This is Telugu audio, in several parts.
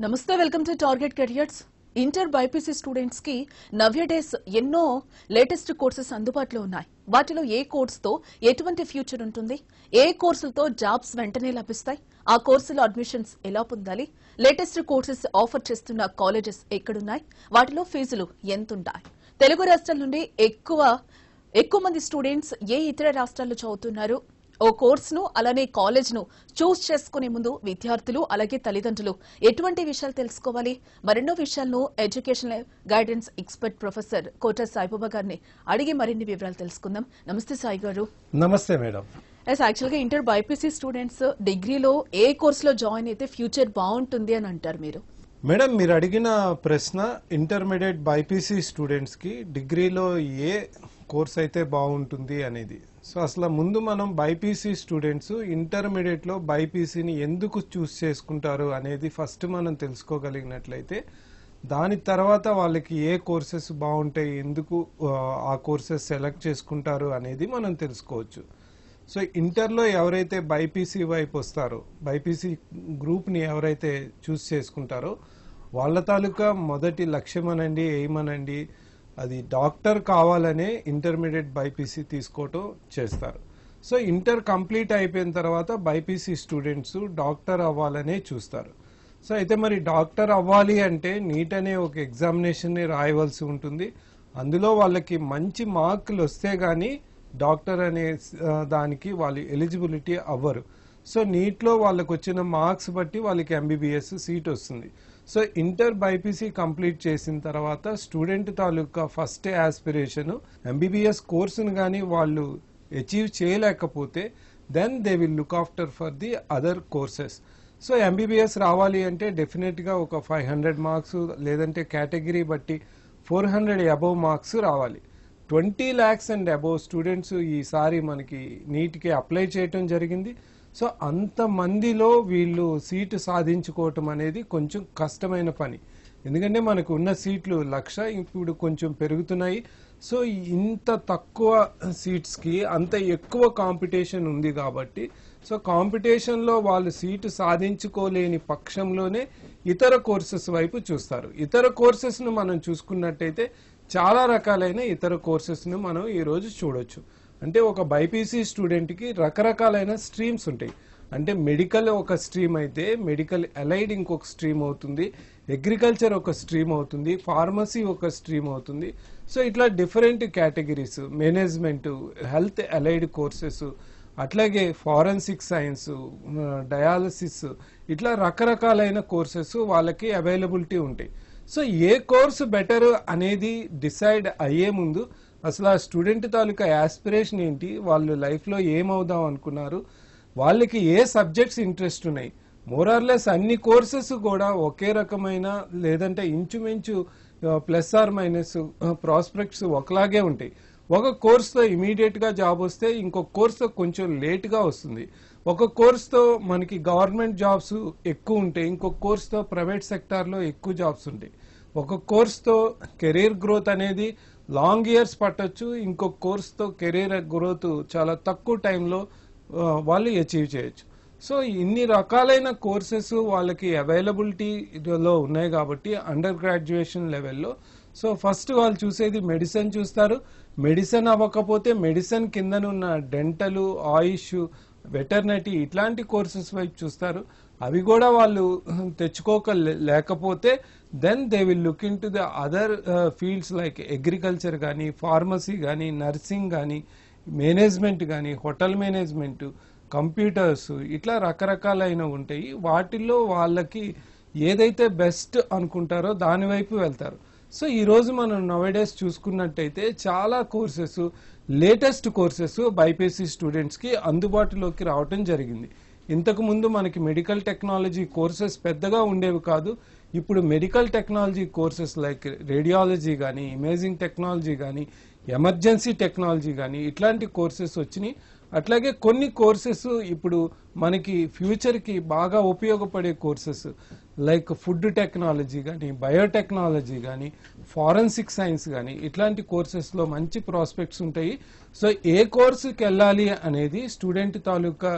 నమస్తే welcome to target careers. Inter BiPC students కి నవ్య డేస్ ఎన్నో లేటెస్ట్ కోర్సెస్ అందుబాటులో ఉన్నాయి. వాటిలో ఏ కోర్సుతో ఎటువంటి ఫ్యూచర్ ఉంటుంది, ఏ కోర్సులతో జాబ్స్ వెంటనే లభిస్తాయి, ఆ కోర్సులో అడ్మిషన్స్ ఎలా పొందాలి, లేటెస్ట్ కోర్సెస్ ఆఫర్ చేస్తున్న కాలేజెస్ ఎక్కడున్నాయి, వాటిలో ఫీజులు ఎంతుంటాయి, తెలుగు రాష్ట్రాల నుండి ఎక్కువ మంది స్టూడెంట్స్ ఏ ఇతర రాష్ట్రాల్లో చదువుతున్నారు, ఓ కోర్సును అలానే కాలేజ్ను చూస్ చేసుకునే ముందు విద్యార్థులు అలాగే తల్లిదండ్రులు ఎటువంటి విషయాలు తెలుసుకోవాలి, మరెన్నో విషయాలను ఎడ్యుకేషనల్ గైడెన్స్ ఎక్స్పర్ట్ ప్రొఫెసర్ కోట సాయిబాబా గారిని అడిగి మరిన్ని వివరాలు తెలుసుకుందాం. నమస్తే సాయి గారు. నమస్తే మేడం. యాక్చువల్గా ఇంటర్ బైపీసీ స్టూడెంట్స్ డిగ్రీలో ఏ కోర్సులో జాయిన్ అయితే ఫ్యూచర్ బాగుంటుంది అని అంటారు మీరు? మేడం, మీరు అడిగిన ప్రశ్న ఇంటర్మీడియట్ బైపీసీ స్టూడెంట్స్ కి డిగ్రీలో ఏ కోర్స్ అయితే బాగుంటుంది అనేది. సో అసలు ముందు మనం బైపీసీ స్టూడెంట్స్ ఇంటర్మీడియట్ లో బైపీసీని ఎందుకు చూస్ చేసుకుంటారు అనేది ఫస్ట్ మనం తెలుసుకోగలిగినట్లయితే దాని తర్వాత వాళ్ళకి ఏ కోర్సెస్ బాగుంటాయి, ఎందుకు ఆ కోర్సెస్ సెలెక్ట్ చేసుకుంటారు అనేది మనం తెలుసుకోవచ్చు. సో ఇంటర్లో ఎవరైతే బైపీసీ వైపు వస్తారో, బైపీసీ గ్రూప్ని ఎవరైతే చూస్ చేసుకుంటారో వాళ్ళ తాలూకా మొదటి లక్ష్యం అనండి, ఎయిమ్ అనండి, అది డాక్టర్ కావాలనే ఇంటర్మీడియట్ బైపీసీ తీసుకోవటం చేస్తారు. సో ఇంటర్ కంప్లీట్ అయిపోయిన తర్వాత బైపీసీ స్టూడెంట్స్ డాక్టర్ అవ్వాలనే చూస్తారు. సో అయితే మరి డాక్టర్ అవ్వాలి అంటే నీట్ అనే ఒక ఎగ్జామినేషన్ని రాయవలసి ఉంటుంది. అందులో వాళ్ళకి మంచి మార్కులు వస్తే గానీ డాక్టర్ అనే దానికి వాళ్ళు ఎలిజిబిలిటీ అవ్వరు. సో నీట్లో వాళ్ళకు వచ్చిన మార్క్స్ బట్టి వాళ్ళకి ఎంబీబీఎస్ సీట్ వస్తుంది. సో ఇంటర్ బైపీసీ కంప్లీట్ చేసిన తర్వాత స్టూడెంట్ తాలూకా ఫస్ట్ ఆస్పిరేషన్ ఎంబీబీఎస్ కోర్సును కానీ వాళ్ళు అచీవ్ చేయలేకపోతే then they will look after for the other courses. So MBBS రావాలి అంటే డెఫినెట్గా ఒక 500 మార్క్స్ లేదంటే కేటగిరీ బట్టి 400 అబవ్ మార్క్స్ రావాలి. 20 lakhs అండ్ అబవ్ స్టూడెంట్స్ ఈసారి మనకి నీట్కి అప్లై చేయటం జరిగింది. సో అంతమందిలో వీళ్ళు సీటు సాధించుకోవటం అనేది కొంచెం కష్టమైన పని. ఎందుకంటే మనకు ఉన్న సీట్లు 1,00,000 ఇప్పుడు కొంచెం పెరుగుతున్నాయి. సో ఇంత తక్కువ సీట్స్కి అంత ఎక్కువ కాంపిటీషన్ ఉంది కాబట్టి సో కాంపిటీషన్లో వాళ్ళు సీటు సాధించుకోలేని పక్షంలోనే ఇతర కోర్సెస్ వైపు చూస్తారు. ఇతర కోర్సెస్ను మనం చూసుకున్నట్టయితే చాలా రకాలైన ఇతర కోర్సెస్ను మనం ఈరోజు చూడొచ్చు. అంటే ఒక బైపీసీ స్టూడెంట్కి రకరకాలైన స్ట్రీమ్స్ ఉంటాయి. అంటే మెడికల్ ఒక స్ట్రీమ్ అయితే మెడికల్ అలైడ్ ఇంకొక స్ట్రీమ్ అవుతుంది, అగ్రికల్చర్ ఒక స్ట్రీమ్ అవుతుంది, ఫార్మసీ ఒక స్ట్రీమ్ అవుతుంది. సో ఇట్లా different categories, management, health allied courses, అట్లాగే ఫారెన్సిక్ సైన్స్, డయాలసిస్, ఇట్లా రకరకాలైన కోర్సెస్ వాళ్ళకి అవైలబిలిటీ ఉంటాయి. సో ఏ కోర్సు బెటర్ అనేది డిసైడ్ అయ్యే ముందు అసలు ఆ స్టూడెంట్ తాలూకా యాస్పిరేషన్ ఏంటి, వాళ్ళు లైఫ్లో ఏమవుదాం అనుకున్నారు, వాళ్ళకి ఏ సబ్జెక్ట్స్ ఇంట్రెస్ట్ ఉన్నాయి, మోరార్లెస్ అన్ని కోర్సెస్ కూడా ఒకే రకమైన లేదంటే ఇంచుమించు ప్లస్ ఆర్ మైనస్ ప్రాస్పెక్ట్స్ ఒకలాగే ఉంటాయి. ఒక కోర్సుతో ఇమీడియట్గా జాబ్ వస్తే ఇంకొక కోర్సుతో కొంచెం లేట్గా వస్తుంది. ఒక కోర్సుతో మనకి గవర్నమెంట్ జాబ్స్ ఎక్కువ ఉంటాయి, ఇంకొక కోర్సుతో ప్రైవేట్ సెక్టార్లో ఎక్కువ జాబ్స్ ఉంటాయి. ఒక కోర్సుతో కెరీర్ గ్రోత్ అనేది లాంగ్ ఇయర్స్ పట్టొచ్చు, ఇంకొక కోర్సుతో కెరీర్ గ్రోత్ చాలా తక్కువ టైంలో వాళ్ళు అచీవ్ చేయొచ్చు. సో ఇన్ని రకాలైన కోర్సెస్ వాళ్ళకి అవైలబిలిటీలో ఉన్నాయి కాబట్టి అండర్ గ్రాడ్యుయేషన్ లెవెల్లో సో ఫస్ట్ వాళ్ళు చూసేది మెడిసిన్ చూస్తారు. మెడిసిన్ అవ్వకపోతే మెడిసిన్ కిందనున్న డెంటల్, ఆయుష్, వెటర్నరీ ఇట్లాంటి కోర్సెస్ వైపు చూస్తారు. అవి కూడా వాళ్ళు లేకపోతే then they will look into the other fields like agriculture కానీ, ఫార్మసీ కానీ, నర్సింగ్ కానీ, మేనేజ్మెంట్ కానీ, హోటల్ మేనేజ్మెంట్, కంప్యూటర్స్, ఇట్లా రకరకాలైన ఉంటాయి. వాటిల్లో వాళ్ళకి ఏదైతే బెస్ట్ అనుకుంటారో దాని వైపు వెళ్తారు. సో ఈరోజు మనం నవేడేస్ చూసుకున్నట్టయితే చాలా కోర్సెస్, లేటెస్ట్ కోర్సెస్ బైపీసీ స్టూడెంట్స్కి అందుబాటులోకి రావటం జరిగింది. ఇంతకు ముందు మనకి మెడికల్ టెక్నాలజీ కోర్సెస్ పెద్దగా ఉండేవి కాదు. ఇప్పుడు medical technology courses like radiology కానీ, ఇమేజింగ్ టెక్నాలజీ కానీ, ఎమర్జెన్సీ టెక్నాలజీ కానీ ఇట్లాంటి కోర్సెస్ వచ్చినాయి. అట్లాగే కొన్ని కోర్సెస్ ఇప్పుడు మనకి ఫ్యూచర్కి బాగా ఉపయోగపడే కోర్సెస్ లైక్ ఫుడ్ టెక్నాలజీ కానీ, బయోటెక్నాలజీ కానీ, ఫారెన్సిక్ సైన్స్ కానీ ఇట్లాంటి కోర్సెస్లో మంచి ప్రాస్పెక్ట్స్ ఉంటాయి. సో ఏ కోర్సుకి వెళ్ళాలి అనేది స్టూడెంట్ తాలూకా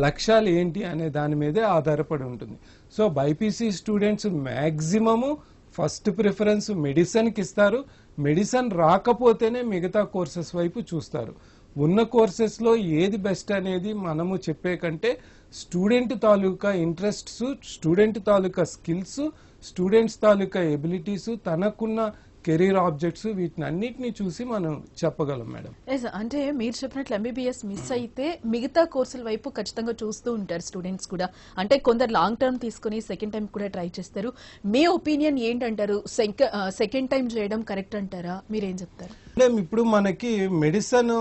లక్ష్యాలు ఏంటి అనే దాని మీదే ఆధారపడి ఉంటుంది. So BiPC students maximum first preference మెడిసిన్కి ఇస్తారు. మెడిసిన్ రాకపోతేనే మిగతా కోర్సెస్ వైపు చూస్తారు. ఉన్న కోర్సెస్లో ఏది బెస్ట్ అనేది మనము చెప్పే కంటే స్టూడెంట్ తాలూకా ఇంట్రెస్ట్స్, స్టూడెంట్ తాలూకా స్కిల్స్, స్టూడెంట్స్ తాలూకా ఎబిలిటీస్, తనకున్న కెరీర్ ఆబ్జెక్ట్స్, వీటిని అన్నిటిని చూసి మనం చెప్పగలం మేడం. అంటే మీరు చెప్పినట్లు ఎంబీబీఎస్ మిస్ అయితే మిగతా కోర్సుల వైపు ఖచ్చితంగా చూస్తూ ఉంటారు స్టూడెంట్స్ కూడా. అంటే కొందరు లాంగ్ టర్మ్ తీసుకుని సెకండ్ టైం కూడా ట్రై చేస్తారు. మీ ఒపీనియన్ ఏంటంటారు? సెకండ్ టైం చేయడం కరెక్ట్ అంటారా? మీరేం చెప్తారు? ఇప్పుడు మనకి మెడిసిన్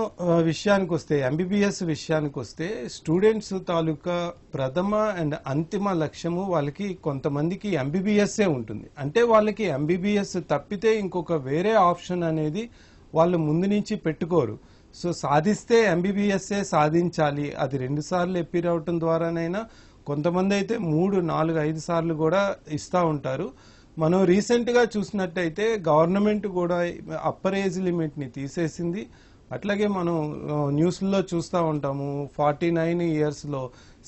విషయానికి వస్తే, ఎంబీబీఎస్ విషయానికి వస్తే స్టూడెంట్స్ తాలూకా ప్రథమ అండ్ అంతిమ లక్ష్యము వాళ్ళకి కొంతమందికి ఎంబీబీఎస్ఏ ఉంటుంది. అంటే వాళ్ళకి ఎంబీబీఎస్ తప్పితే ఇంకొక వేరే ఆప్షన్ అనేది వాళ్ళు ముందు నుంచి పెట్టుకోరు. సో సాధిస్తే ఎంబీబీఎస్ఏ సాధించాలి, అది 2 సార్లు ఎప్పి రావటం ద్వారానైనా, కొంతమంది అయితే 3, 4, 5 సార్లు కూడా ఇస్తూ ఉంటారు. మనం రీసెంట్ గా చూసినట్టయితే గవర్నమెంట్ కూడా అప్పర్ ఏజ్ లిమిట్ ని తీసేసింది. అట్లాగే మనం న్యూస్లో చూస్తూ ఉంటాము 49 ఇయర్స్లో,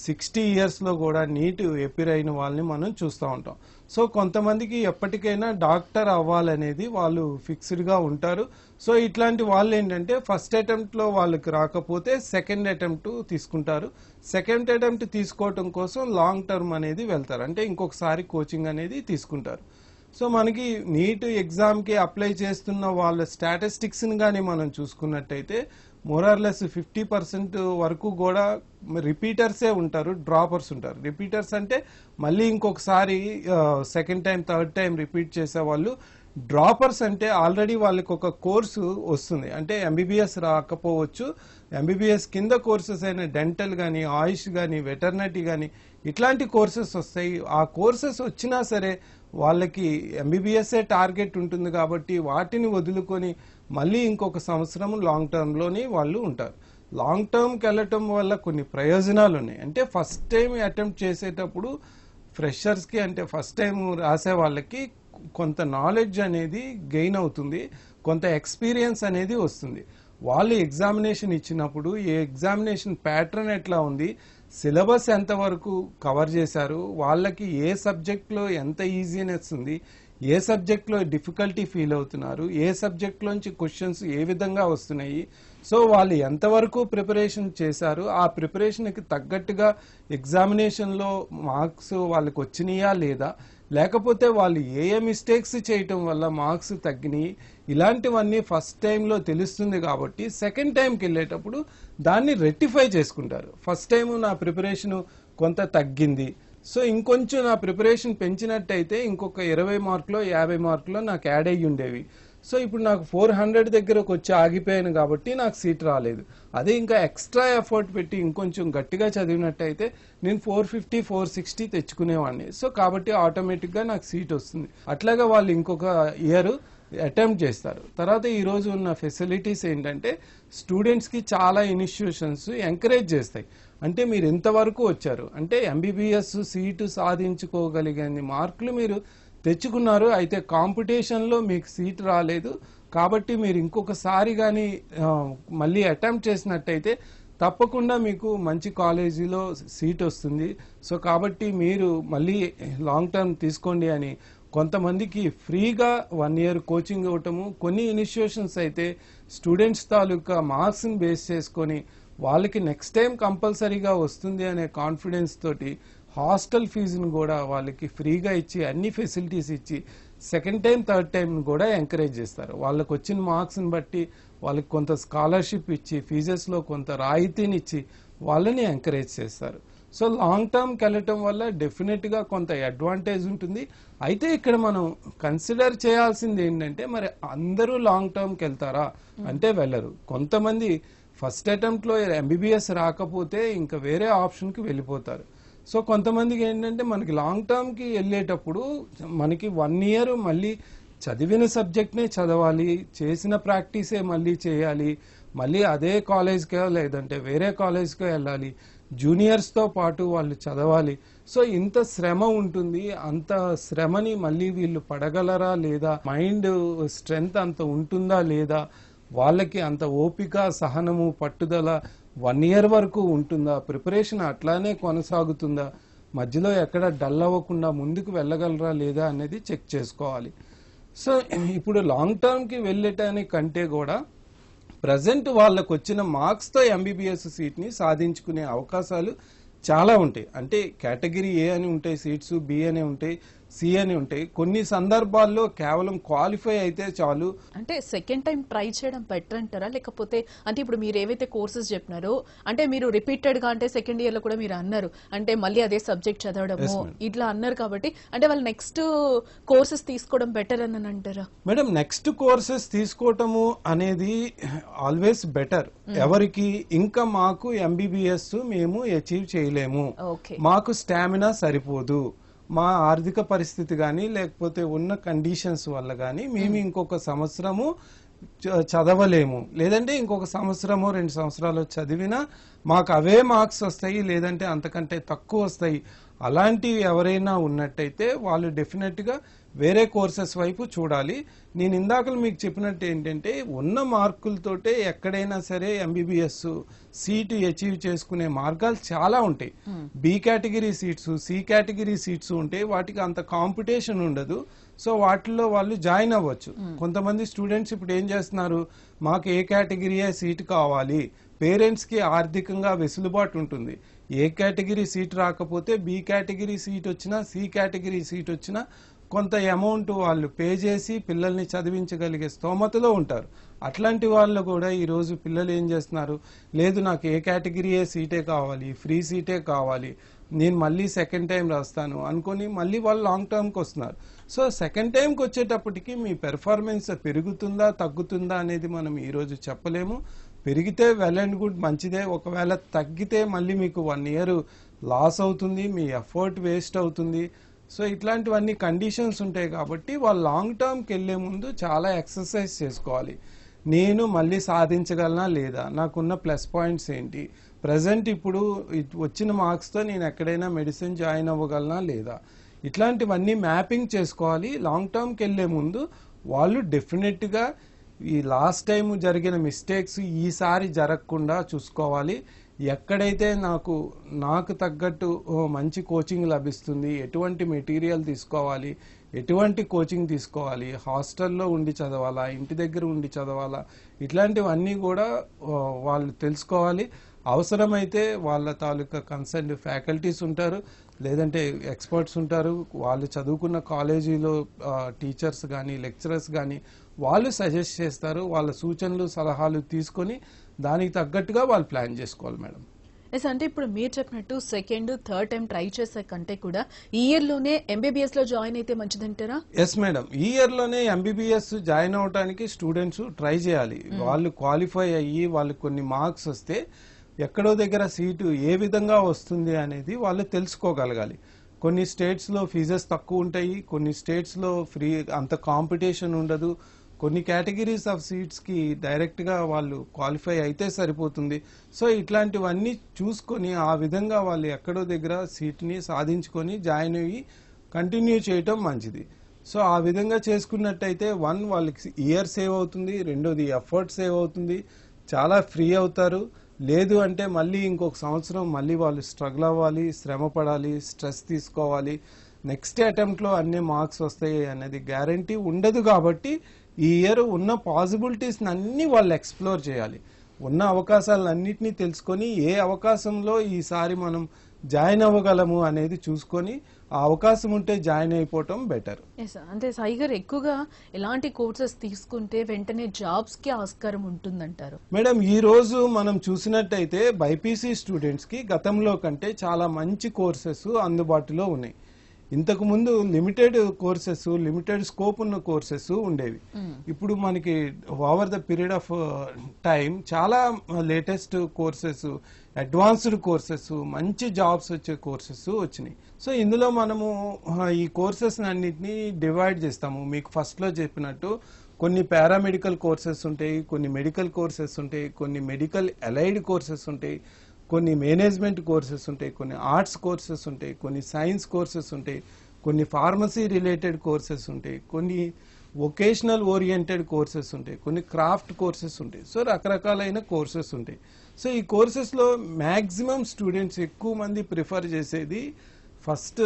60 ఇయర్స్లో కూడా నీట్ ఎపిర్ అయిన వాళ్ళని మనం చూస్తూ ఉంటాం. సో కొంతమందికి ఎప్పటికైనా డాక్టర్ అవ్వాలనేది వాళ్ళు ఫిక్స్డ్గా ఉంటారు. సో ఇట్లాంటి వాళ్ళు ఏంటంటే ఫస్ట్ అటెంప్ట్లో వాళ్ళకి రాకపోతే సెకండ్ అటెంప్ట్ తీసుకుంటారు. సెకండ్ అటెంప్ట్ తీసుకోవటం కోసం లాంగ్ టర్మ్ అనేది వెళ్తారు, అంటే ఇంకొకసారి కోచింగ్ అనేది తీసుకుంటారు. సో మనకి నీట్ ఎగ్జామ్కి అప్లై చేస్తున్న వాళ్ళ స్టాటిస్టిక్స్ని కానీ మనం చూసుకున్నట్టయితే మోరార్లెస్ 50% వరకు కూడా రిపీటర్సే ఉంటారు, డ్రాపర్స్ ఉంటారు. రిపీటర్స్ అంటే మళ్ళీ ఇంకొకసారి second time, third time repeat చేసే వాళ్ళు. డ్రాపర్స్ అంటే ఆల్రెడీ వాళ్ళకి ఒక కోర్సు వస్తుంది, అంటే ఎంబీబీఎస్ రాకపోవచ్చు, ఎంబీబీఎస్ కింద కోర్సెస్ అయిన డెంటల్ కానీ, ఆయుష్ కానీ, వెటర్నరీ కానీ ఇట్లాంటి కోర్సెస్ వస్తాయి. ఆ కోర్సెస్ వచ్చినా సరే వాళ్ళకి ఎంబీబీఎస్ఏ టార్గెట్ ఉంటుంది కాబట్టి వాటిని వదులుకొని మళ్ళీ ఇంకొక సంవత్సరం లాంగ్ టర్మ్లోని వాళ్ళు ఉంటారు. లాంగ్ టర్మ్కి వెళ్ళటం వల్ల కొన్ని ప్రయోజనాలు ఉన్నాయి. అంటే ఫస్ట్ టైం అటెంప్ట్ చేసేటప్పుడు ఫ్రెషర్స్కి, అంటే ఫస్ట్ టైం రాసే వాళ్ళకి కొంత నాలెడ్జ్ అనేది గెయిన్ అవుతుంది, కొంత ఎక్స్పీరియన్స్ అనేది వస్తుంది. వాళ్ళు ఎగ్జామినేషన్ ఇచ్చినప్పుడు ఈ ఎగ్జామినేషన్ ప్యాటర్న్ ఎట్లా ఉంది, సిలబస్ ఎంతవరకు కవర్ చేశారు, వాళ్ళకి ఏ సబ్జెక్ట్లో ఎంత ఈజీనెస్ ఉంది, ఏ సబ్జెక్ట్లో డిఫికల్టీ ఫీల్ అవుతున్నారు, ఏ సబ్జెక్ట్లోంచి క్వశ్చన్స్ ఏ విధంగా వస్తున్నాయి, సో వాళ్ళు ఎంతవరకు ప్రిపరేషన్ చేశారు, ఆ ప్రిపరేషన్కి తగ్గట్టుగా ఎగ్జామినేషన్లో మార్క్స్ వాళ్ళకి వచ్చినాయా లేదా, లేకపోతే వాళ్ళు ఏ మిస్టేక్స్ చేయటం వల్ల మార్క్స్ తగ్గినాయి, ఇలాంటివన్నీ ఫస్ట్ టైంలో తెలుస్తుంది. కాబట్టి సెకండ్ టైంకి వెళ్ళేటప్పుడు దాన్ని రెక్టిఫై చేసుకుంటారు. ఫస్ట్ టైం నా ప్రిపరేషన్ కొంత తగ్గింది, సో ఇంకొంచెం నా ప్రిపరేషన్ పెంచినట్టయితే ఇంకొక 20 మార్కులో 50 మార్కులో నాకు యాడ్ అయ్యి ఉండేవి. సో ఇప్పుడు నాకు 400 దగ్గరకు వచ్చి ఆగిపోయాను కాబట్టి నాకు సీట్ రాలేదు. అదే ఇంకా ఎక్స్ట్రా ఎఫర్ట్ పెట్టి ఇంకొంచెం గట్టిగా చదివినట్టయితే నేను 450, 460 తెచ్చుకునేవాడిని. సో కాబట్టి ఆటోమేటిక్గా నాకు సీట్ వస్తుంది. అట్లాగా వాళ్ళు ఇంకొక ఇయర్ అటెంప్ట్ చేస్తారు. తర్వాత ఈ రోజు ఉన్న ఫెసిలిటీస్ ఏంటంటే స్టూడెంట్స్కి చాలా ఇన్స్టిట్యూషన్స్ ఎంకరేజ్ చేస్తాయి. అంటే మీరు ఎంతవరకు వచ్చారు, అంటే ఎంబీబీఎస్ సీటు సాధించుకోగలిగే మార్కులు మీరు తెచ్చుకున్నారు, అయితే కాంపిటీషన్లో మీకు సీట్ రాలేదు కాబట్టి మీరు ఇంకొకసారి కానీ మళ్ళీ అటెంప్ట్ చేసినట్టయితే తప్పకుండా మీకు మంచి కాలేజీలో సీట్ వస్తుంది. సో కాబట్టి మీరు మళ్ళీ లాంగ్ టర్మ్ తీసుకోండి అని కొంతమందికి ఫ్రీగా 1 ఇయర్ కోచింగ్ ఇవ్వటము, కొన్ని ఇన్స్టిట్యూషన్స్ అయితే స్టూడెంట్స్ తాలూకా మార్క్స్ని బేస్ చేసుకొని వాళ్ళకి నెక్స్ట్ టైం కంపల్సరీగా వస్తుంది అనే కాన్ఫిడెన్స్ తోటి హాస్టల్ ఫీజును కూడా వాళ్ళకి ఫ్రీగా ఇచ్చి అన్ని ఫెసిలిటీస్ ఇచ్చి సెకండ్ టైం, థర్డ్ టైం కూడా ఎంకరేజ్ చేస్తారు. వాళ్ళకి వచ్చిన మార్క్స్ని బట్టి వాళ్ళకి కొంత స్కాలర్షిప్ ఇచ్చి, ఫీజెస్లో కొంత రాయితీని ఇచ్చి వాళ్ళని ఎంకరేజ్ చేస్తారు. సో లాంగ్ టర్మ్కి వెళ్ళటం వల్ల డెఫినెట్గా కొంత అడ్వాంటేజ్ ఉంటుంది. అయితే ఇక్కడ మనం కన్సిడర్ చేయాల్సింది ఏంటంటే మరి అందరూ లాంగ్ టర్మ్కి వెళ్తారా అంటే వెళ్ళరు. కొంతమంది ఫస్ట్ అటెంప్ట్లో ఎంబీబీఎస్ రాకపోతే ఇంకా వేరే ఆప్షన్కి వెళ్ళిపోతారు. సో కొంతమందికి ఏంటంటే మనకి లాంగ్ టర్మ్కి వెళ్ళేటప్పుడు మనకి 1 ఇయర్ మళ్ళీ చదివిన సబ్జెక్ట్నే చదవాలి, చేసిన ప్రాక్టీసే మళ్ళీ చేయాలి, మళ్ళీ అదే కాలేజ్కో లేదంటే వేరే కాలేజ్కో వెళ్ళాలి, జూనియర్స్తో పాటు వాళ్ళు చదవాలి. సో ఇంత శ్రమ ఉంటుంది. అంత శ్రమని మళ్ళీ వీళ్ళు పడగలరా లేదా, మైండ్ స్ట్రెంగ్త్ అంత ఉంటుందా లేదా, వాళ్ళకి అంత ఓపిక, సహనము, పట్టుదల 1 ఇయర్ వరకు ఉంటుందా, ప్రిపరేషన్ అట్లానే కొనసాగుతుందా, మధ్యలో ఎక్కడ డల్ అవ్వకుండా ముందుకు వెళ్ళగలరా లేదా అనేది చెక్ చేసుకోవాలి. సో ఇప్పుడు లాంగ్ టర్మ్ కి వెళ్ళటానికి కంటే కూడా ప్రజెంట్ వాళ్ళకు వచ్చిన మార్క్స్ తో ఎంబీబీఎస్ సీట్ ని సాధించుకునే అవకాశాలు చాలా ఉంటాయి. అంటే కేటగిరీ ఏ అని ఉంటాయి సీట్స్, బి అని ఉంటాయి, సి అని ఉంటాయి. కొన్ని సందర్భాల్లో కేవలం క్వాలిఫై అయితే చాలు. అంటే సెకండ్ టైం ట్రై చేయడం బెటర్ అంటారా, లేకపోతే అంటే ఇప్పుడు మీరు ఏవైతే కోర్సెస్ చెప్పినారో అంటే మీరు రిపీటెడ్ గా అంటే సెకండ్ ఇయర్ లో కూడా మీరు అన్నారు అంటే మళ్ళీ అదే సబ్జెక్ట్ చదవడము ఇట్లా అన్నారు కాబట్టి అంటే వాళ్ళు నెక్స్ట్ కోర్సెస్ తీసుకోవడం బెటర్ అని అంటారా? మేడం, నెక్స్ట్ కోర్సెస్ తీసుకోవటము అనేది ఆల్వేస్ బెటర్. ఎవరికి ఇంకా మాకు ఎంబీబీఎస్ మేము అచీవ్ చేయలేము, మాకు స్టామినా సరిపోదు, మా ఆర్థిక పరిస్థితి కానీ లేకపోతే ఉన్న కండిషన్స్ వల్ల కానీ మేము ఇంకొక సంవత్సరము చదవలేము, లేదంటే ఇంకొక సంవత్సరము 2 సంవత్సరాలు చదివినా మాకు అవే మార్క్స్ వస్తాయి, లేదంటే అంతకంటే తక్కువ వస్తాయి. అలాంటివి ఎవరైనా ఉన్నట్టయితే వాళ్ళు డెఫినెట్ గా వేరే కోర్సెస్ వైపు చూడాలి. నేను ఇందాక మీకు చెప్పినట్టు ఏంటంటే ఉన్న మార్కులతోటే ఎక్కడైనా సరే ఎంబీబీఎస్ సీటు అచీవ్ చేసుకునే మార్గాలు చాలా ఉంటాయి. B category seats, C category seats ఉంటాయి, వాటికి అంత కాంపిటీషన్ ఉండదు. సో వాటిల్లో వాళ్ళు జాయిన్ అవ్వచ్చు. కొంతమంది స్టూడెంట్స్ ఇప్పుడు ఏం చేస్తున్నారు, మాకు ఏ కేటగిరీయే సీట్ కావాలి, పేరెంట్స్ కి ఆర్థికంగా వెసులుబాటు ఉంటుంది, ఏ కేటగిరీ సీట్ రాకపోతే బి కేటగిరీ సీట్ వచ్చినా సి కేటగిరీ సీట్ వచ్చినా కొంత అమౌంట్ వాళ్ళు పే చేసి పిల్లల్ని చదివించగలిగే స్తోమతలో ఉంటారు. అట్లాంటి వాళ్ళు కూడా ఈరోజు పిల్లలు ఏం చేస్తున్నారు, లేదు నాకు ఏ కేటగిరీయే సీటే కావాలి, ఫ్రీ సీటే కావాలి, నేను మళ్ళీ సెకండ్ టైం రాస్తాను అనుకుని మళ్ళీ వాళ్ళు లాంగ్ టర్మ్కి వస్తున్నారు. సో సెకండ్ టైంకి వచ్చేటప్పటికి మీ పెర్ఫార్మెన్స్ పెరుగుతుందా తగ్గుతుందా అనేది మనం ఈరోజు చెప్పలేము. పెరిగితే వెల్ అండ్ గుడ్, మంచిదే. ఒకవేళ తగ్గితే మళ్ళీ మీకు 1 ఇయర్ లాస్ అవుతుంది, మీ ఎఫర్ట్ వేస్ట్ అవుతుంది. సో ఇట్లాంటివన్నీ కండిషన్స్ ఉంటాయి కాబట్టి వాళ్ళు లాంగ్ టర్మ్కి వెళ్లే ముందు చాలా ఎక్సర్సైజ్ చేసుకోవాలి. నేను మళ్ళీ సాధించగలనా లేదా, నాకున్న ప్లస్ పాయింట్స్ ఏంటి, ప్రజెంట్ ఇప్పుడు వచ్చిన మార్క్స్తో నేను ఎక్కడైనా మెడిసిన్ జాయిన్ అవ్వగలనా లేదా, ఇట్లాంటివన్నీ మ్యాపింగ్ చేసుకోవాలి. లాంగ్ టర్మ్కి వెళ్లే ముందు వాళ్ళు డెఫినెట్గా ఈ లాస్ట్ టైం జరిగిన మిస్టేక్స్ ఈసారి జరగకుండా చూసుకోవాలి. ఎక్కడైతే నాకు తగ్గట్టు మంచి కోచింగ్ లభిస్తుంది, ఎటువంటి మెటీరియల్ తీసుకోవాలి, ఎటువంటి కోచింగ్ తీసుకోవాలి, హాస్టల్లో ఉండి చదవాలా, ఇంటి దగ్గర ఉండి చదవాలా, ఇట్లాంటివన్నీ కూడా వాళ్ళు తెలుసుకోవాలి. అవసరమైతే వాళ్ళ తాలూకా కన్సర్న్ ఫ్యాకల్టీస్ ఉంటారు, లేదంటే ఎక్స్పర్ట్స్ ఉంటారు, వాళ్ళు చదువుకున్న కాలేజీలో టీచర్స్ కానీ లెక్చరర్స్ కానీ వాళ్ళు సజెస్ట్ చేస్తారు. వాళ్ళ సూచనలు సలహాలు తీసుకొని దానికి తగ్గట్టుగా వాళ్ళు ప్లాన్ చేసుకోవాలి మేడం. ఎస్, అంటే ఇప్పుడు మీరు చెప్పినట్టు సెకండ్ థర్డ్ టైం ట్రై చేసే కంటే కూడా ఈ ఇయర్ లోనే ఎంబీబీఎస్ లో జాయిన్ అయితే మంచిదంటారా? ఎస్ మేడం, ఈ ఇయర్ లోనే ఎంబీబీఎస్ జాయిన్ అవడానికి స్టూడెంట్స్ ట్రై చేయాలి. వాళ్ళు క్వాలిఫై అయ్యి వాళ్ళకి కొన్ని మార్క్స్ వస్తే ఎక్కడో దగ్గర సీటు ఏ విధంగా వస్తుంది అనేది వాళ్ళు తెలుసుకోగలగాలి. కొన్ని స్టేట్స్ లో ఫీజెస్ తక్కువ ఉంటాయి, కొన్ని స్టేట్స్ లో ఫ్రీ అంత కాంపిటీషన్ ఉండదు, కొన్ని కేటగిరీస్ ఆఫ్ సీట్స్ కి డైరెక్ట్ గా వాళ్ళు క్వాలిఫై అయితే సరిపోతుంది. సో ఇట్లాంటివన్నీ చూసుకొని ఆ విధంగా వాళ్ళు ఎక్కడో దగ్గర సీట్ ని సాధించుకొని జాయిన్ అయ్యి కంటిన్యూ చేయటం మంచిది. సో ఆ విధంగా చేసుకున్నట్టయితే వాళ్ళకి ఇయర్ సేవ్ అవుతుంది, రెండోది ఎఫర్ట్ సేవ్ అవుతుంది, చాలా ఫ్రీ అవుతారు. లేదు అంటే మళ్ళీ ఇంకొక సంవత్సరం మళ్ళీ వాళ్ళు స్ట్రగుల్ అవ్వాలి, శ్రమ పడాలి, స్ట్రెస్ తీసుకోవాలి, నెక్స్ట్ అటెంప్ట్ లో అన్ని మార్క్స్ వస్తాయి అనేది గ్యారంటీ ఉండదు. కాబట్టి ఈ ఇయర్ ఉన్న పాసిబిలిటీస్ అన్ని వాళ్ళు ఎక్స్ప్లోర్ చేయాలి. ఉన్న అవకాశాలన్నింటినీ తెలుసుకొని ఏ అవకాశంలో ఈసారి మనం జాయిన్ అవ్వగలము అనేది చూసుకొని ఆ అవకాశం ఉంటే జాయిన్ అయిపోవటం బెటర్. అంటే సాయి గారు ఎక్కువగా ఎలాంటి కోర్సెస్ తీసుకుంటే వెంటనే జాబ్స్ కి ఆస్కారం ఉంటుందంటారు? మేడం, ఈ రోజు మనం చూసినట్టయితే బైపీసీ స్టూడెంట్స్ కి గతంలో కంటే చాలా మంచి కోర్సెస్ అందుబాటులో ఉన్నాయి. ఇంతకు ముందు లిమిటెడ్ కోర్సెస్, లిమిటెడ్ స్కోప్ ఉన్న కోర్సెస్ ఉండేవి. ఇప్పుడు మనకి over the period of time చాలా లేటెస్ట్ కోర్సెస్, అడ్వాన్స్డ్ కోర్సెస్, మంచి జాబ్స్ వచ్చే కోర్సెస్ వచ్చినాయి. సో ఇందులో మనము ఈ కోర్సెస్ అన్నిటినీ డివైడ్ చేస్తాము. మీకు ఫస్ట్ లో చెప్పినట్టు కొన్ని పారామెడికల్ కోర్సెస్ ఉంటాయి, కొన్ని మెడికల్ కోర్సెస్ ఉంటాయి, కొన్ని మెడికల్ అలైడ్ కోర్సెస్ ఉంటాయి, కొన్ని మేనేజ్మెంట్ కోర్సెస్ ఉంటాయి, కొన్ని ఆర్ట్స్ కోర్సెస్ ఉంటాయి, కొన్ని సైన్స్ కోర్సెస్ ఉంటాయి, కొన్ని ఫార్మసీ రిలేటెడ్ కోర్సెస్ ఉంటాయి, కొన్ని వొకేషనల్ ఓరియంటెడ్ కోర్సెస్ ఉంటాయి, కొన్ని క్రాఫ్ట్ కోర్సెస్ ఉంటాయి. సో రకరకాలైన కోర్సెస్ ఉంటాయి. సో ఈ కోర్సెస్లో మ్యాక్సిమం స్టూడెంట్స్ ఎక్కువ మంది ప్రిఫర్ చేసేది ఫస్ట్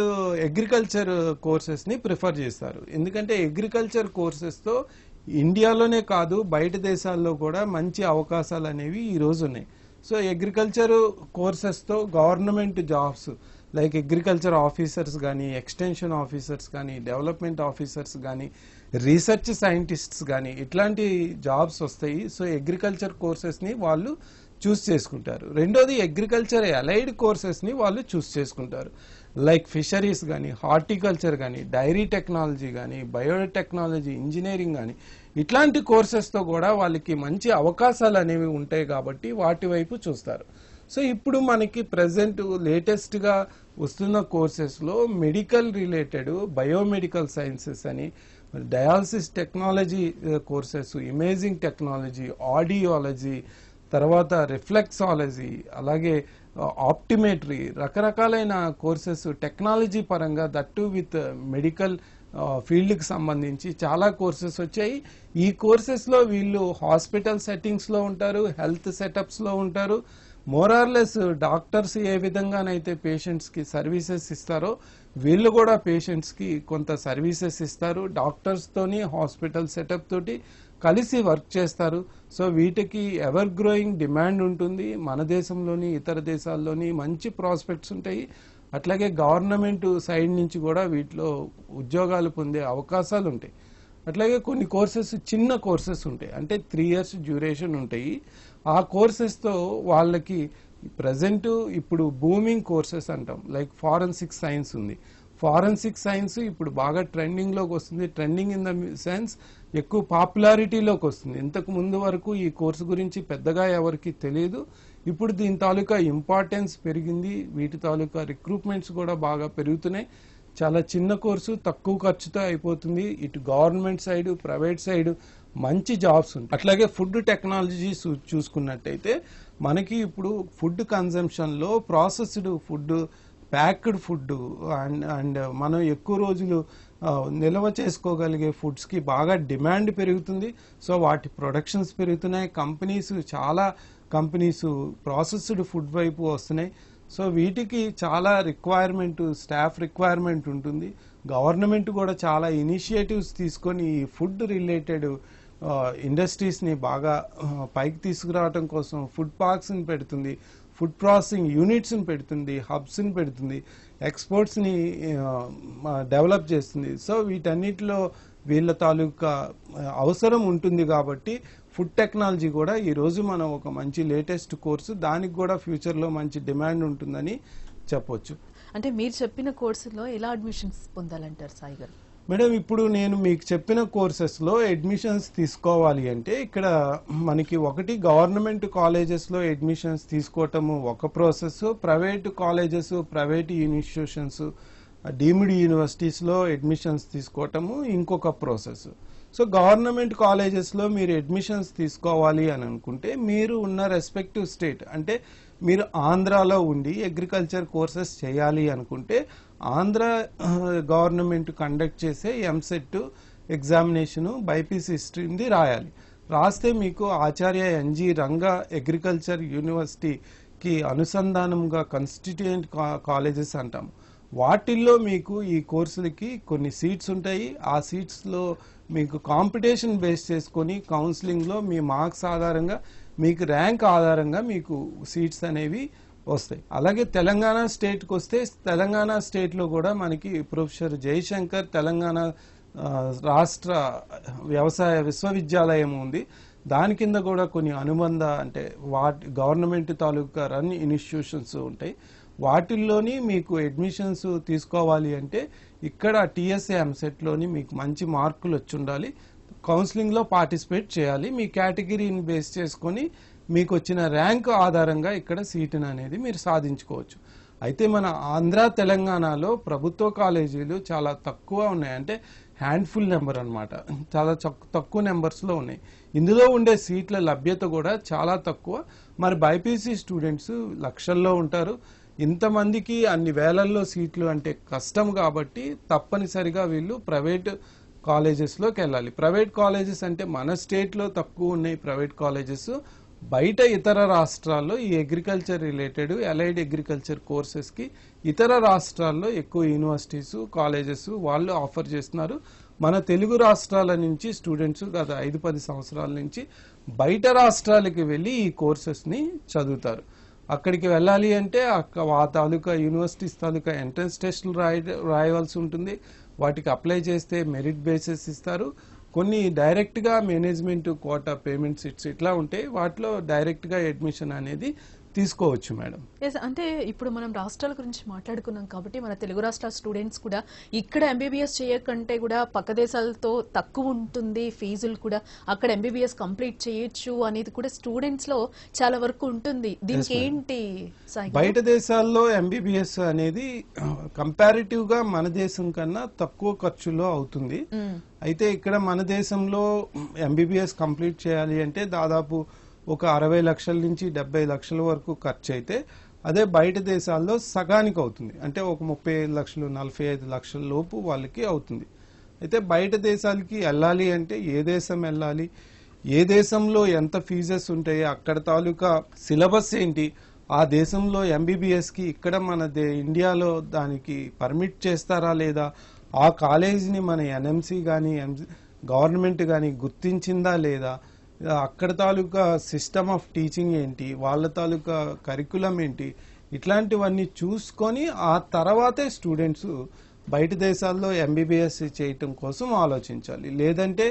అగ్రికల్చర్ కోర్సెస్ని ప్రిఫర్ చేస్తారు. ఎందుకంటే అగ్రికల్చర్ కోర్సెస్తో ఇండియాలోనే కాదు బయట దేశాల్లో కూడా మంచి అవకాశాలు అనేవి ఈరోజు ఉన్నాయి. సో అగ్రికల్చర్ కోర్సెస్తో government jobs like agriculture officers కానీ, ఎక్స్టెన్షన్ ఆఫీసర్స్ కానీ, డెవలప్మెంట్ ఆఫీసర్స్ కానీ, రీసెర్చ్ సైంటిస్ట్స్ కానీ ఇట్లాంటి జాబ్స్ వస్తాయి. సో అగ్రికల్చర్ కోర్సెస్ని వాళ్ళు చూస్ చేసుకుంటారు. రెండోది అగ్రికల్చర్ అలైడ్ కోర్సెస్ని వాళ్ళు చూస్ చేసుకుంటారు. లైక్ ఫిషరీస్ కానీ, హార్టికల్చర్ కానీ, డైరీ టెక్నాలజీ కానీ, బయోటెక్నాలజీ, ఇంజనీరింగ్ కానీ ఇట్లాంటి కోర్సెస్తో కూడా వాళ్ళకి మంచి అవకాశాలు అనేవి ఉంటాయి కాబట్టి వాటి వైపు చూస్తారు. సో ఇప్పుడు మనకి ప్రజెంట్ లేటెస్ట్గా వస్తున్న కోర్సెస్లో మెడికల్ రిలేటెడ్ బయోమెడికల్ సైన్సెస్ అని, dialysis technology courses, imaging technology, audiology, తర్వాత రిఫ్లెక్సాలజీ, అలాగే ఆప్టిమెట్రీ, రకరకాలైన కోర్సెస్ టెక్నాలజీ పరంగా దట్టు విత్ మెడికల్ ఫీల్డ్కి సంబంధించి చాలా కోర్సెస్ వచ్చాయి. ఈ కోర్సెస్లో వీళ్ళు హాస్పిటల్ సెట్టింగ్స్లో ఉంటారు, హెల్త్ సెటప్స్లో ఉంటారు. మోరార్లెస్ డాక్టర్స్ ఏ విధంగానైతే పేషెంట్స్కి సర్వీసెస్ ఇస్తారో వీళ్ళు కూడా పేషెంట్స్కి కొంత సర్వీసెస్ ఇస్తారు. డాక్టర్స్తోని హాస్పిటల్ సెటప్ తోటి కలిసి వర్క్ చేస్తారు. సో వీటికి ఎవర్ గ్రోయింగ్ డిమాండ్ ఉంటుంది. మన దేశంలోని ఇతర దేశాల్లోని మంచి ప్రాస్పెక్ట్స్ ఉంటాయి. అట్లాగే గవర్నమెంట్ సైడ్ నుంచి కూడా వీటిలో ఉద్యోగాలు పొందే అవకాశాలు ఉంటాయి. అట్లాగే కొన్ని కోర్సెస్ చిన్న కోర్సెస్ ఉంటాయి, అంటే 3 years డ్యూరేషన్ ఉంటాయి. ఆ కోర్సెస్తో వాళ్ళకి ప్రజెంట్ ఇప్పుడు బూమింగ్ కోర్సెస్ అంటాం, లైక్ ఫారెన్సిక్ సైన్స్ ఉంది. ఫారెన్సిక్ సైన్స్ ఇప్పుడు బాగా ట్రెండింగ్లోకి వస్తుంది. ట్రెండింగ్ ఇన్ ద సెన్స్ ఎక్కువ పాపులారిటీలోకి వస్తుంది. ఇంతకు ముందు వరకు ఈ కోర్సు గురించి పెద్దగా ఎవరికి తెలియదు. ఇప్పుడు దీని తాలూకా ఇంపార్టెన్స్ పెరిగింది. వీటి తాలూకా రిక్రూట్మెంట్స్ కూడా బాగా పెరుగుతున్నాయి. చాలా చిన్న కోర్సు, తక్కువ ఖర్చుతో అయిపోతుంది. ఇటు గవర్నమెంట్ సైడ్, ప్రైవేట్ సైడ్ మంచి జాబ్స్ ఉంటాయి. అట్లాగే ఫుడ్ టెక్నాలజీ చూసుకున్నట్టయితే మనకి ఇప్పుడు ఫుడ్ కన్జంప్షన్లో processed food, packed food and మనం ఎక్కువ రోజులు నిల్వ చేసుకోగలిగే ఫుడ్స్కి బాగా డిమాండ్ పెరుగుతుంది. సో వాటి ప్రొడక్షన్స్ పెరుగుతున్నాయి. చాలా కంపెనీస్ ప్రాసెస్డ్ ఫుడ్ వైపు వస్తున్నాయి. సో వీటికి చాలా రిక్వైర్మెంట్, స్టాఫ్ రిక్వైర్మెంట్ ఉంటుంది. గవర్నమెంట్ కూడా చాలా ఇనిషియేటివ్స్ తీసుకొని ఈ ఫుడ్ రిలేటెడ్ ఇండస్ట్రీస్ని బాగా పైకి తీసుకురావడం కోసం ఫుడ్ పార్క్స్ని పెడుతుంది, ఫుడ్ ప్రాసెసింగ్ యూనిట్స్ని పెడుతుంది, హబ్స్ని పెడుతుంది, ఎక్స్పోర్ట్స్ని డెవలప్ చేస్తుంది. సో వీటన్నిటిలో వీళ్ళ తాలూకా అవసరం ఉంటుంది కాబట్టి ఫుడ్ టెక్నాలజీ కూడా ఈరోజు మనం ఒక మంచి లేటెస్ట్ కోర్సు, దానికి కూడా ఫ్యూచర్లో మంచి డిమాండ్ ఉంటుందని చెప్పొచ్చు. అంటే మీరు చెప్పిన కోర్సులో ఎలా అడ్మిషన్స్ పొందాలంటారు సాయి గారు? మేడం, ఇప్పుడు నేను మీకు చెప్పిన కోర్సెస్లో అడ్మిషన్స్ తీసుకోవాలి అంటే ఇక్కడ మనకి ఒకటి గవర్నమెంట్ కాలేజెస్లో అడ్మిషన్స్ తీసుకోవటము ఒక process, private colleges, private institutions, deemed యూనివర్సిటీస్లో అడ్మిషన్స్ తీసుకోవటము ఇంకొక ప్రాసెస్. సో గవర్నమెంట్ కాలేజెస్లో మీరు అడ్మిషన్స్ తీసుకోవాలి అని అనుకుంటే మీరు ఉన్న రెస్పెక్టివ్ స్టేట్, అంటే మీరు ఆంధ్రాలో ఉండి అగ్రికల్చర్ కోర్సెస్ చేయాలి అనుకుంటే ఆంధ్ర గవర్నమెంట్ కండక్ట్ చేసే ఎంసెట్ ఎగ్జామినేషను బైపీసీ స్ట్రీమ్ది రాయాలి. రాస్తే మీకు ఆచార్య ఎన్జి రంగా అగ్రికల్చర్ యూనివర్సిటీకి అనుసంధానంగా కన్స్టిట్యూయెంట్ కాలేజెస్ అంటాము. వాటిల్లో మీకు ఈ కోర్సులకి కొన్ని సీట్స్ ఉంటాయి. ఆ సీట్స్లో మీకు కాంపిటీషన్ బేస్ చేసుకొని కౌన్సిలింగ్లో మీ మార్క్స్ ఆధారంగా, మీకు ర్యాంక్ ఆధారంగా మీకు సీట్స్ అనేవి వస్తాయి. అలాగే తెలంగాణ స్టేట్కి వస్తే తెలంగాణ స్టేట్లో కూడా మనకి ప్రొఫెసర్ జయశంకర్ తెలంగాణ రాష్ట్ర వ్యవసాయ విశ్వవిద్యాలయం ఉంది. దాని కింద కూడా కొన్ని అనుబంధ, అంటే గవర్నమెంట్ తాలూకా రన్ ఇన్స్టిట్యూషన్స్ ఉంటాయి. వాటిల్లోని మీకు అడ్మిషన్స్ తీసుకోవాలి అంటే ఇక్కడ టీఎస్ఏ ఎంసెట్లోని మీకు మంచి మార్కులు వచ్చి ఉండాలి. కౌన్సిలింగ్లో పార్టిసిపేట్ చేయాలి. మీ కేటగిరీని బేస్ చేసుకొని మీకు వచ్చిన ర్యాంక్ ఆధారంగా ఇక్కడ సీటును అనేది మీరు సాధించుకోవచ్చు. అయితే మన ఆంధ్ర తెలంగాణలో ప్రభుత్వ కాలేజీలు చాలా తక్కువ ఉన్నాయి, అంటే హ్యాండ్ఫుల్ నెంబర్ అన్నమాట. చాలా తక్కువ నెంబర్స్లో ఉన్నాయి. ఇందులో ఉండే సీట్ల లభ్యత కూడా చాలా తక్కువ. మరి బైపీసీ స్టూడెంట్స్ లక్షల్లో ఉంటారు. ఇంతమందికి అన్ని వేలల్లో సీట్లు అంటే కష్టం కాబట్టి తప్పనిసరిగా వీళ్ళు ప్రైవేట్ కాలేజెస్లోకి వెళ్ళాలి. ప్రైవేట్ కాలేజెస్ అంటే మన స్టేట్లో తక్కువ ఉన్నాయి ప్రైవేట్ కాలేజెస్. బయట ఇతర రాష్ట్రాల్లో ఈ అగ్రికల్చర్ రిలేటెడ్ అలైడ్ అగ్రికల్చర్ కోర్సెస్కి ఇతర రాష్ట్రాల్లో ఎక్కువ యూనివర్సిటీస్ కాలేజెస్ వాళ్ళు ఆఫర్ చేస్తున్నారు. మన తెలుగు రాష్ట్రాల నుంచి స్టూడెంట్స్ గత 5-10 సంవత్సరాల నుంచి బయట రాష్ట్రాలకి వెళ్ళి ఈ కోర్సెస్ని చదువుతారు. అక్కడికి వెళ్ళాలి అంటే ఆ తాలూకా యూనివర్సిటీస్ తాలూకా ఎంట్రన్స్ టెస్టులు రాయవలసి ఉంటుంది. వాటికి అప్లై చేస్తే మెరిట్ బేసిస్ ఇస్తారు. కొన్ని డైరెక్ట్గా మేనేజ్మెంట్ కోటా పేమెంట్ సీట్స్ ఇట్లా ఉంటాయి. వాటిలో డైరెక్ట్గా అడ్మిషన్ అనేది తీసుకోవచ్చు మేడం. అంటే ఇప్పుడు మనం రాష్ట్రాల గురించి మాట్లాడుకున్నాం కాబట్టి మన తెలుగు రాష్ట్రాల స్టూడెంట్స్ కూడా ఇక్కడ ఎంబీబీఎస్ చేయకంటే కూడా పక్క దేశాలతో తక్కువ ఉంటుంది ఫీజులు కూడా, అక్కడ ఎంబీబీఎస్ కంప్లీట్ చేయొచ్చు అనేది కూడా స్టూడెంట్స్ లో చాలా వరకు ఉంటుంది. దీనికి ఏంటి బయట దేశాల్లో ఎంబీబీఎస్ అనేది కంపారిటివ్ గా మన దేశం కన్నా తక్కువ ఖర్చులో అవుతుంది. అయితే ఇక్కడ మన దేశంలో ఎంబీబీఎస్ కంప్లీట్ చేయాలి అంటే దాదాపు ఒక 60 లక్షల నుంచి 70 లక్షల వరకు ఖర్చు అయితే, అదే బయట దేశాల్లో సగానికి అవుతుంది. అంటే ఒక 35 లక్షలు 45 లక్షల లోపు వాళ్ళకి అవుతుంది. అయితే బయట దేశాలకి వెళ్ళాలి అంటే ఏ దేశం వెళ్ళాలి, ఏ దేశంలో ఎంత ఫీజెస్ ఉంటాయి, అక్కడ తాలూకా సిలబస్ ఏంటి, ఆ దేశంలో ఎంబీబీఎస్కి ఇక్కడ మన ఇండియాలో దానికి పర్మిట్ చేస్తారా లేదా, ఆ కాలేజీని మన ఎన్ఎంసీ కానీ గవర్నమెంట్ కానీ గుర్తించిందా లేదా, అక్కడ తాలూకా సిస్టమ్ ఆఫ్ టీచింగ్ ఏంటి, వాళ్ళ తాలూకా కరికులం ఏంటి, ఇట్లాంటివన్నీ చూసుకొని ఆ తర్వాతే స్టూడెంట్స్ బయట దేశాల్లో ఎంబీబీఎస్ చేయటం కోసం ఆలోచించాలి. లేదంటే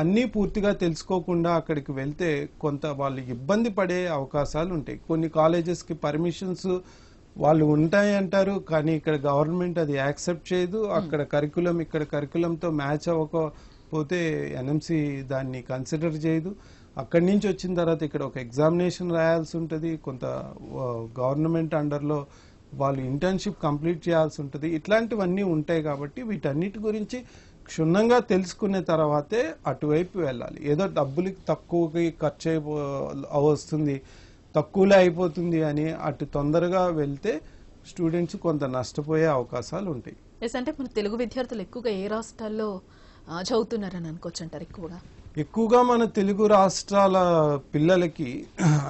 అన్నీ పూర్తిగా తెలుసుకోకుండా అక్కడికి వెళ్తే కొంత వాళ్ళు ఇబ్బంది పడే అవకాశాలు ఉంటాయి. కొన్ని కాలేజెస్కి పర్మిషన్స్ వాళ్ళు ఉంటాయి అంటారు, కానీ ఇక్కడ గవర్నమెంట్ అది యాక్సెప్ట్ చేయదు. అక్కడ కరికులం ఇక్కడ కరికులంతో మ్యాచ్ అవ్వకపోతే ఎన్ఎంసీ దాన్ని కన్సిడర్ చేయదు. అక్కడి నుంచి వచ్చిన తర్వాత ఇక్కడ ఒక ఎగ్జామినేషన్ రాయాల్సి ఉంటుంది, కొంత గవర్నమెంట్ అండర్లో వాళ్ళు ఇంటర్న్షిప్ కంప్లీట్ చేయాల్సి ఉంటుంది. ఇట్లాంటివన్నీ ఉంటాయి కాబట్టి వీటన్నిటి గురించి క్షుణ్ణంగా తెలుసుకునే తర్వాతే అటువైపు వెళ్ళాలి. ఏదో డబ్బులకి తక్కువకి ఖర్చు వస్తుంది, తక్కువలో అయిపోతుంది అని అటు తొందరగా వెళ్తే స్టూడెంట్స్ కొంత నష్టపోయే అవకాశాలు ఉంటాయి. అంటే మన తెలుగు విద్యార్థులు ఎక్కువగా ఏ రాష్ట్రాల్లో చదువుతున్నారని అనుకోవచ్చు అంటారు? ఎక్కువగా మన తెలుగు రాష్ట్రాల పిల్లలకి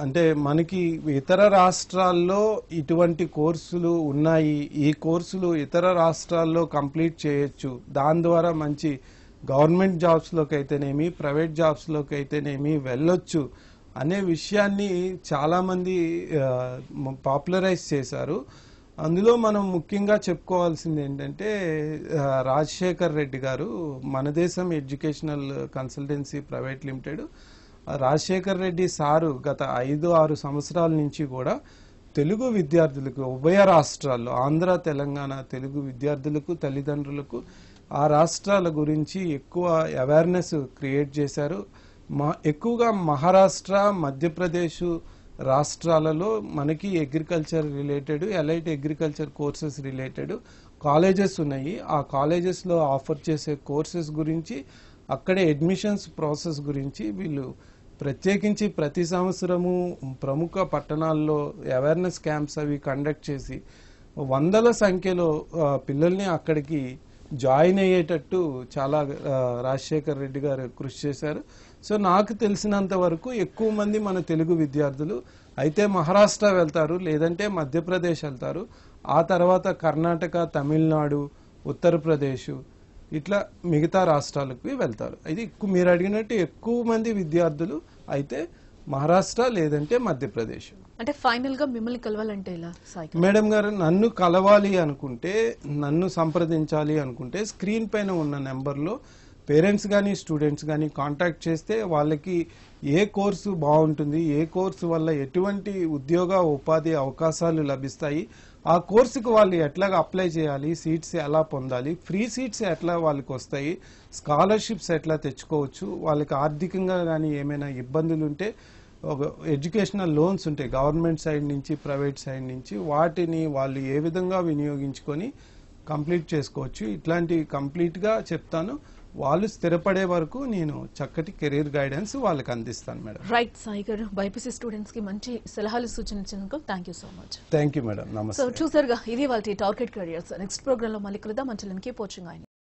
అంటే మనకి ఇతర రాష్ట్రాల్లో ఇటువంటి కోర్సులు ఉన్నాయి, ఈ కోర్సులు ఇతర రాష్ట్రాల్లో కంప్లీట్ చేయొచ్చు, దాని ద్వారా మంచి గవర్నమెంట్ జాబ్స్లోకి అయితేనేమి ప్రైవేట్ జాబ్స్లోకి అయితేనేమి వెళ్ళొచ్చు అనే విషయాన్ని చాలామంది పాపులరైజ్ చేశారు. అందులో మనం ముఖ్యంగా చెప్పుకోవాల్సింది ఏంటంటే రాజశేఖర్ రెడ్డి గారు, మన దేశం educational consultancy private limited, Rajasekhar Reddy sir గత 5-6 సంవత్సరాల నుంచి కూడా తెలుగు విద్యార్థులకు ఉభయ రాష్ట్రాల్లో ఆంధ్ర తెలంగాణ తెలుగు విద్యార్థులకు తల్లిదండ్రులకు ఆ రాష్ట్రాల గురించి ఎక్కువ అవేర్నెస్ క్రియేట్ చేశారు. ఎక్కువగా మహారాష్ట్ర మధ్యప్రదేశ్ రాష్ట్రాలలో మనకి agriculture related allied agriculture courses related colleges ఉన్నాయి. ఆ కాలేజెస్లో ఆఫర్ చేసే కోర్సెస్ గురించి అక్కడే అడ్మిషన్స్ ప్రాసెస్ గురించి వీళ్ళు ప్రత్యేకించి ప్రతి సంవత్సరము ప్రముఖ పట్టణాల్లో అవేర్నెస్ క్యాంప్స్ అవి కండక్ట్ చేసి వందల సంఖ్యలో పిల్లల్ని అక్కడికి జాయిన్ అయ్యేటట్టు చాలా రాజశేఖర్ రెడ్డి గారు కృషి చేశారు. సో నాకు తెలిసినంత వరకు ఎక్కువ మంది మన తెలుగు విద్యార్థులు అయితే మహారాష్ట్ర వెళ్తారు, లేదంటే మధ్యప్రదేశ్ వెళ్తారు, ఆ తర్వాత కర్ణాటక తమిళనాడు ఉత్తరప్రదేశ్ ఇట్లా మిగతా రాష్ట్రాలకు వెళ్తారు. అయితే మీరు అడిగినట్టు ఎక్కువ మంది విద్యార్థులు అయితే మహారాష్ట్ర లేదంటే మధ్యప్రదేశ్. అంటే ఫైనల్ గా మిమ్మల్ని కలవాలంటే ఎలా మేడం గారు? నన్ను కలవాలి అనుకుంటే, నన్ను సంప్రదించాలి అనుకుంటే స్క్రీన్ పైన ఉన్న నెంబర్లో పేరెంట్స్ కానీ స్టూడెంట్స్ కానీ కాంటాక్ట్ చేస్తే వాళ్ళకి ఏ కోర్సు బాగుంటుంది, ఏ కోర్సు వల్ల ఎటువంటి ఉద్యోగ ఉపాధి అవకాశాలు లభిస్తాయి, ఆ కోర్సుకు వాళ్ళు ఎట్లా అప్లై చేయాలి, సీట్స్ ఎలా పొందాలి, ఫ్రీ సీట్స్ ఎట్లా వాళ్ళకి వస్తాయి, స్కాలర్షిప్స్ ఎట్లా తెచ్చుకోవచ్చు, వాళ్ళకి ఆర్థికంగా కానీ ఏమైనా ఇబ్బందులు ఉంటే ఎడ్యుకేషనల్ లోన్స్ ఉంటాయి గవర్నమెంట్ సైడ్ నుంచి ప్రైవేట్ సైడ్ నుంచి, వాటిని వాళ్ళు ఏ విధంగా వినియోగించుకొని కంప్లీట్ చేసుకోవచ్చు, ఇట్లాంటివి కంప్లీట్గా చెప్తాను. వాళ్ళు స్థిరపడే వరకు నేను చక్కటి కెరీర్ గైడెన్స్ వాళ్ళకి అందిస్తాను మేడం. రైట్ సాయి గారు, బైపీసీ స్టూడెంట్స్ కి మంచి సలహాలు సూచించినందుకు thank you so much. Thank you madam. నమస్తే. సో చూసారుగా, ఇది వాళ్ళ టార్గెట్ కెరియర్స్. నెక్స్ట్ ప్రోగ్రామ్ లో మళ్ళీ కలుద్దాం. మంచి కీప్ వాచింగ్.